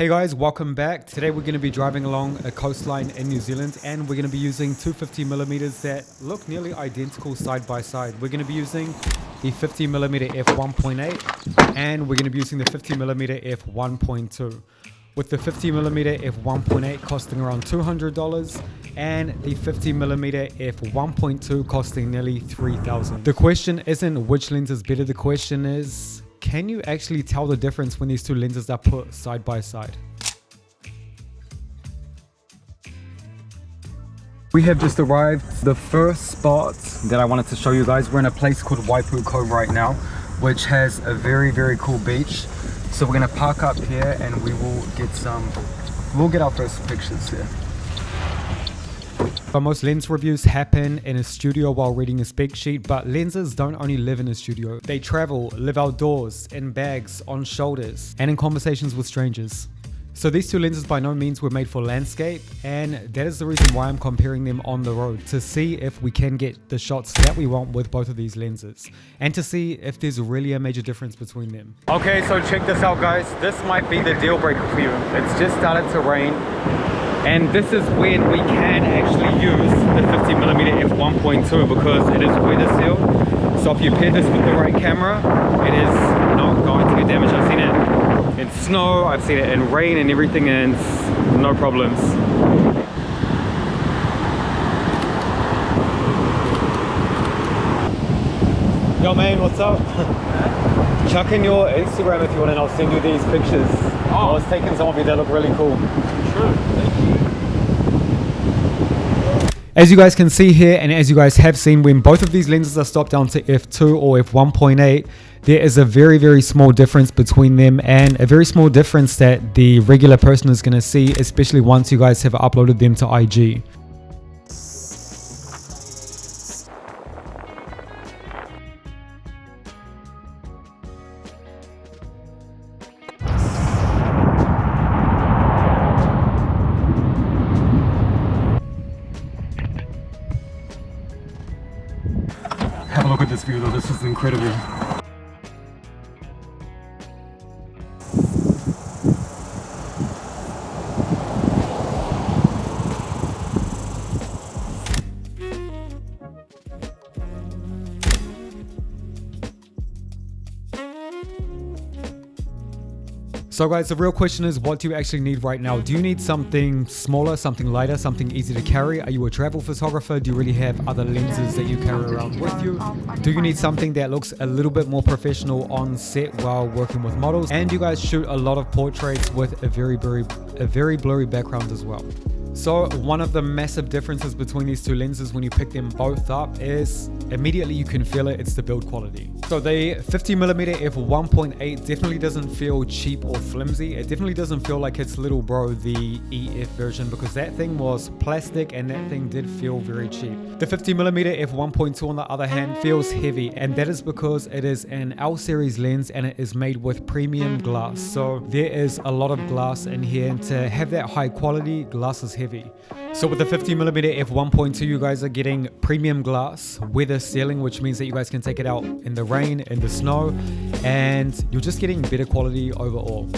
Hey guys, welcome back. Today we're going to be driving along a coastline in New Zealand and we're going to be using two 50mm that look nearly identical side by side. We're going to be using the 50mm f1.8 and we're going to be using the 50mm f1.2. With the 50mm f1.8 costing around $200 and the 50mm f1.2 costing nearly $3,000. The question isn't which lens is better, the question is, can you actually tell the difference when these two lenses are put side by side? We have just arrived. The first spot that I wanted to show you guys, we're in a place called Waipu Cove right now, which has a very cool beach. So we're gonna park up here and we'll get our first pictures here. But most lens reviews happen in a studio while reading a spec sheet, but lenses don't only live in a studio. They travel, live outdoors, in bags, on shoulders, and in conversations with strangers. So these two lenses by no means were made for landscape, and that is the reason why I'm comparing them on the road, to see if we can get the shots that we want with both of these lenses, and to see if there's really a major difference between them. Okay, so check this out guys, this might be the deal breaker for you. It's just started to rain, and this is when we can actually use the 50mm f1.2 because it is weather sealed. So if you pair this with the right camera, it is not going to get damaged. I've seen it in snow, I've seen it in rain and everything, and no problems. Yo man, what's up? Chuck in your Instagram if you want and I'll send you these pictures. I was taking some of you that look really cool. Sure, thank you. As you guys can see here, and as you guys have seen, when both of these lenses are stopped down to f2 or f1.8, there is a very small difference between them, and a very small difference that the regular person is going to see, especially once you guys have uploaded them to IG. Have a look at this view though, this is incredible. So guys, the real question is, what do you actually need right now? Do you need something smaller, something lighter, something easy to carry? Are you a travel photographer? Do you really have other lenses that you carry around with you? Do you need something that looks a little bit more professional on set while working with models? And you guys shoot a lot of portraits with a very blurry background as well. So one of the massive differences between these two lenses when you pick them both up is immediately you can feel it, it's the build quality. So the 50mm f1.8 definitely doesn't feel cheap or flimsy. It definitely doesn't feel like its little bro, the EF version, because that thing was plastic and that thing did feel very cheap. The 50mm f1.2 on the other hand feels heavy, and that is because it is an L series lens and it is made with premium glass. So there is a lot of glass in here, and to have that high quality, glass is heavy. So with the 50mm f1.2 you guys are getting premium glass, weather sealing, which means that you guys can take it out in the rain, in the snow, and you're just getting better quality overall.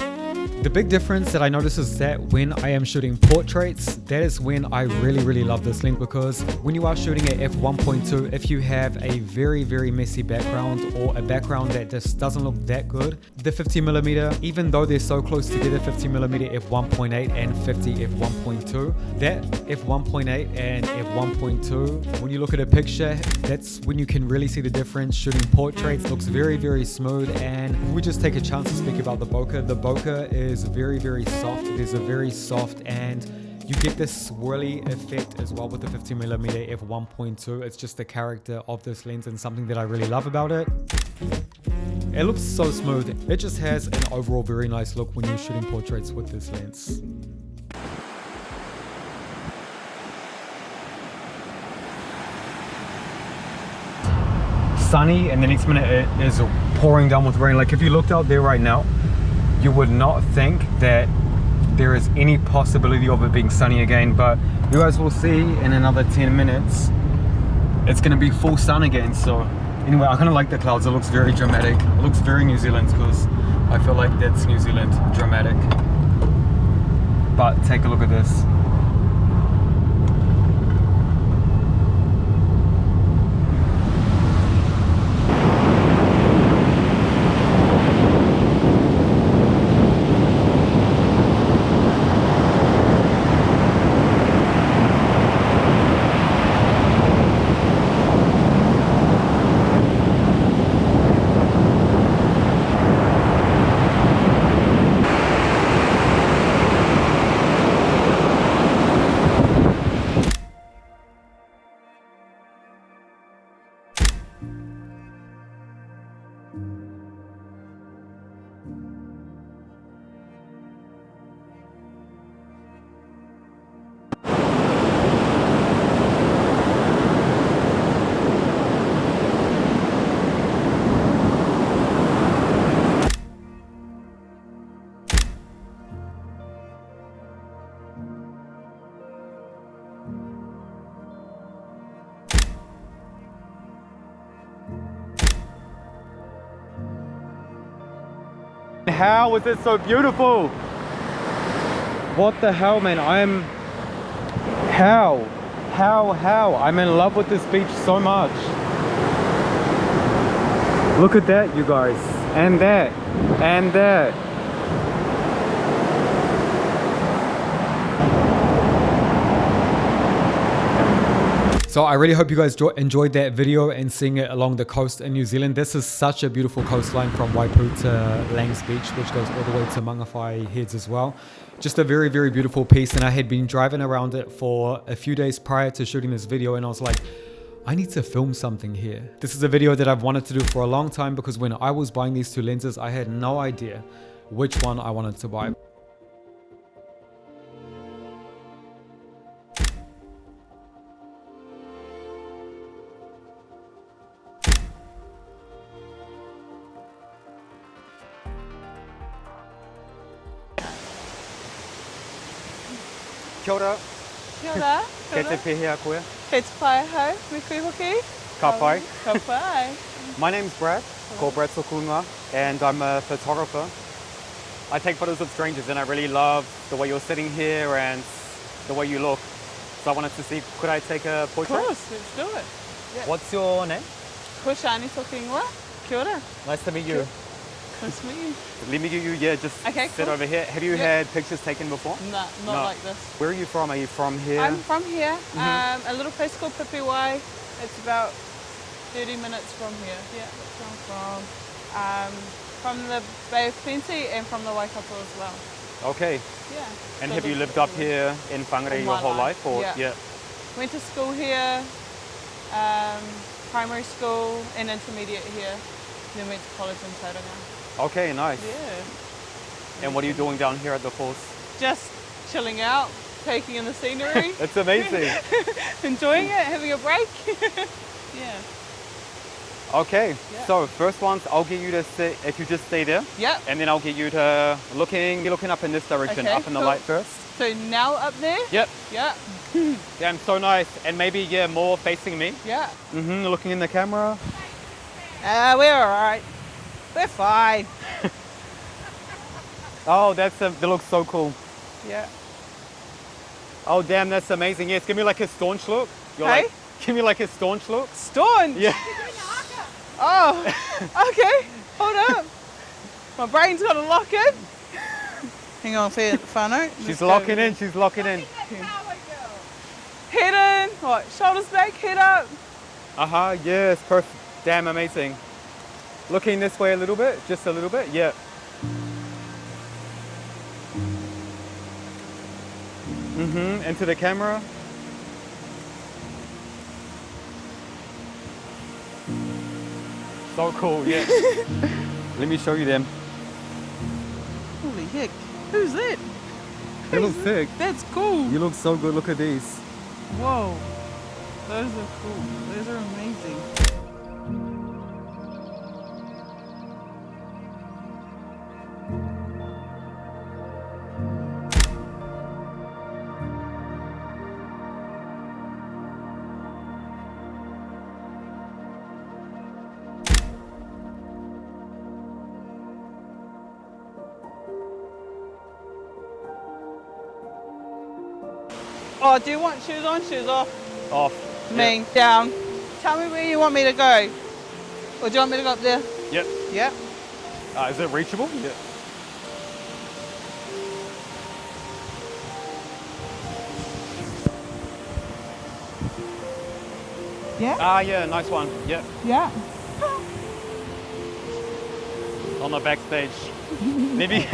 The big difference that I notice is that when I am shooting portraits, that is when I really love this lens, because when you are shooting at f1.2, if you have a very messy background or a background that just doesn't look that good, the 50mm, even though they're so close together, 50mm f1.8 and 50 f1.2, that f1.8 and f1.2, when you look at a picture, that's when you can really see the difference. Shooting portraits looks very smooth, and if we just take a chance to speak about the bokeh, the bokeh is very soft. It is a very soft, and you get this swirly effect as well with the 50mm f1.2. It's just the character of this lens and something that I really love about it. It looks so smooth. It just has an overall very nice look when you're shooting portraits with this lens. Sunny, and the next minute it is pouring down with rain. Like if you looked out there right now, you would not think that there is any possibility of it being sunny again, but you guys will see in another 10 minutes it's gonna be full sun again. So anyway, I kind of like the clouds. It looks very dramatic. It looks very New Zealand, because I feel like that's New Zealand dramatic. but take a look at this. How is it so beautiful? What the hell, man? How? I'm in love with this beach so much. Look at that, you guys. And that. And that. So I really hope you guys enjoyed that video and seeing it along the coast in New Zealand. This is such a beautiful coastline from Waipu to Langs Beach, which goes all the way to Mangawhai Heads as well. Just a very, very beautiful piece, and I had been driving around it for a few days prior to shooting this video, and I was like, I need to film something here. This is a video that I've wanted to do for a long time because when I was buying these two lenses, I had no idea which one I wanted to buy. Kia ora. Kia ora. Kei te pehea koe. Kei te pai hau, me kui hoki. Ka pai. Ka pai. My name's Brad, called Brad Sokunga, and I'm a photographer. I take photos of strangers and I really love the way you're sitting here and the way you look. So I wanted to see, could I take a portrait? Of course, let's do it. Yep. What's your name? Ko Shani toki ingoa. Kia ora. Nice to meet you. Nice to meet you. Let me get you, just okay, sit cool. over here. Have you had pictures taken before? Nah, not like this. Where are you from? Are you from here? I'm from here, a little place called Pipiwai. It's about 30 minutes from here. Yeah, that's where I'm from. From the Bay of Plenty and from the Waikato as well. Okay. Yeah. And so have you lived up here in Whangarei your whole life? Or? Yeah. Went to school here, primary school and intermediate here. Then went to college in Tauranga. Okay, nice. Yeah. And what are you doing down here at the falls? Just chilling out, taking in the scenery. It's amazing. Enjoying it, having a break. Yeah. Okay, yeah. So first ones, I'll get you to sit, if you just stay there. Yep. And then I'll get you to be looking up in this direction, okay, up in the light first. So now up there? Yep. Yeah. Damn, so nice. And maybe, more facing me. Yeah. Looking in the camera. We're all right. We're fine. Oh, that looks so cool. Yeah. Oh, damn, that's amazing. Yes, give me like a staunch look. Hey? Give me like a staunch look. Staunch? Yeah. Oh, okay. Hold up. My brain's got to lock in. Hang on, see it whānau. She's locking in, she's locking in. Head in. What? Shoulders back, head up. Yes, perfect. Damn, amazing. Looking this way a little bit, just a little bit, yeah. Into the camera. So cool, yeah. Let me show you them. Holy heck. Who's that? They look sick. That's cool. You look so good, look at these. Whoa. Those are cool. Those are amazing. Oh, do you want shoes on, shoes off? Off. Me, Yep. down. Tell me where you want me to go. Or do you want me to go up there? Yep. Yep. Is it reachable? Yeah. Yeah? Yeah, nice one. Yep. Yeah. On the backstage. maybe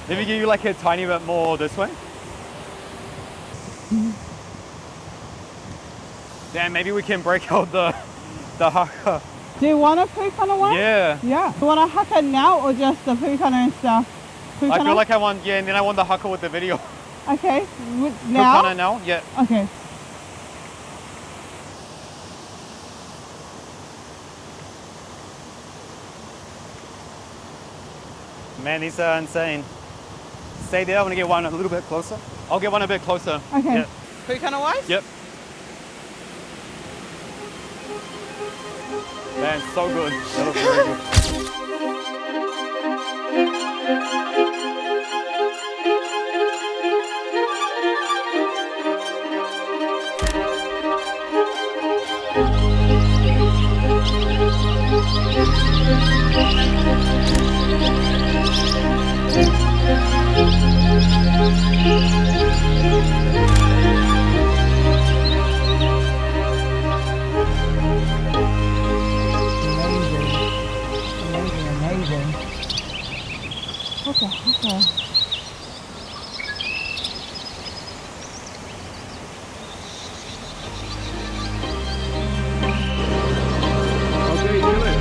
give you like a tiny bit more this way. Damn, maybe we can break out the haka. Do you want a poo colour one? Yeah. Yeah. Do you want a haka now or just the poo colour and stuff? Poo I colour? feel like I want, and then I want the haka with the video. Okay. Now? Poo now? Yeah. Okay. Man, these are insane. Stay there, I want to get one a little bit closer. I'll get one a bit closer. Okay. Yep. Poo colour wise? Yep. Man, so good. That looks very good. Amazing. What the heck? Okay, do it.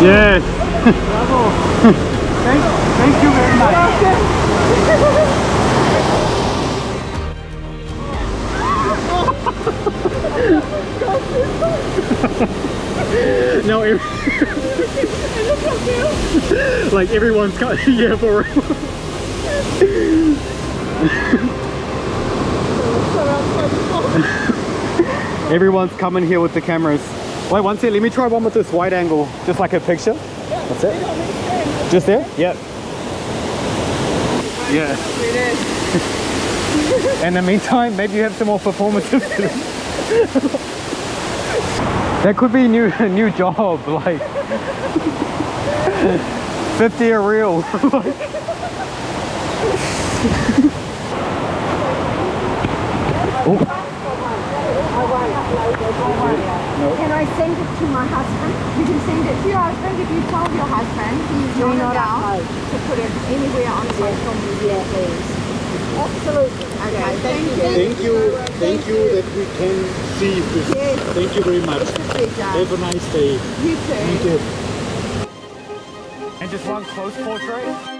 Yes. Bravo. Thank you very much. No, like everyone's got, yeah, for real. Everyone's coming here with the cameras. Wait, one second, let me try one with this wide angle, just like a picture. That's it. Just there? Yep. Yeah. In the meantime, maybe you have some more performances. That could be a new job, like 50 a reel. Can I send it to my husband? You can send it to your husband if you told your husband he's not allowed to put it anywhere on social media, please. Absolutely. Okay, thank you. Thank you that we can see this. Yes. Thank you very much. It's a pleasure. Have a nice day. You too. Thank you. And just one close portrait.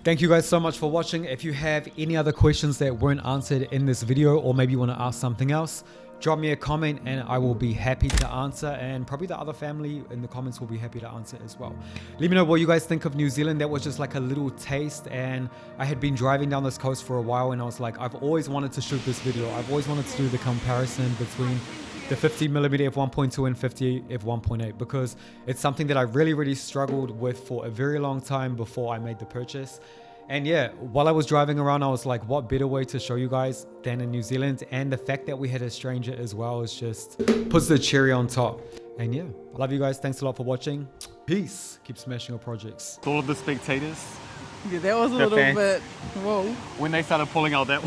Thank you guys so much for watching. If you have any other questions that weren't answered in this video, or maybe you want to ask something else, drop me a comment and I will be happy to answer, and probably the other family in the comments will be happy to answer as well. Let me know what you guys think of New Zealand. That was just like a little taste, and I had been driving down this coast for a while and I was like, I've always wanted to shoot this video. I've always wanted to do the comparison between the 50mm f1.2 and 50 f1.8 because it's something that I really struggled with for a very long time before I made the purchase. And yeah, while I was driving around, I was like, what better way to show you guys than in New Zealand? And the fact that we had a stranger as well is just puts the cherry on top. And yeah, I love you guys. Thanks a lot for watching. Peace. Keep smashing your projects. All of the spectators. Yeah, that was a The little fans. bit. Whoa. When they started pulling out that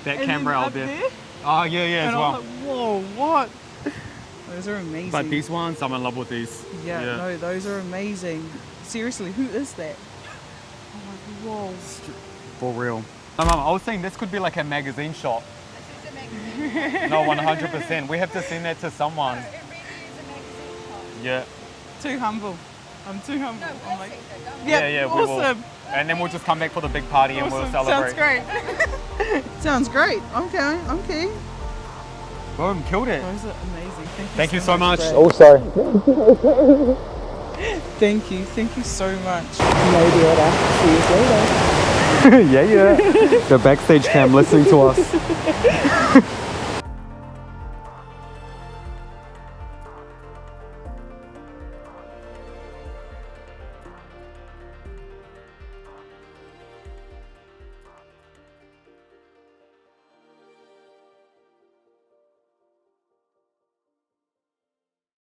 that And camera then out up there. Oh yeah, yeah, as And I well. was like, whoa, what? Those are amazing. But these ones, I'm in love with these. Yeah, no, those are amazing. Seriously, who is that? I'm like, whoa. For real. No, Mum, I was saying this could be like a magazine shot. No, 100%. We have to send that to someone. It really is a magazine shot. Yeah. Too humble. I'm too humble. No, I'm we'll like, send it, don't Yeah, yeah, we will. awesome. And then we'll just come back for the big party and we'll Awesome. celebrate. Sounds great. Sounds great. Okay, okay. Boom, killed it. Those are amazing. Thank you so much. Brad. Oh, sorry. Thank you so much. Maybe order. See you later. Yeah, yeah. The backstage cam listening to us.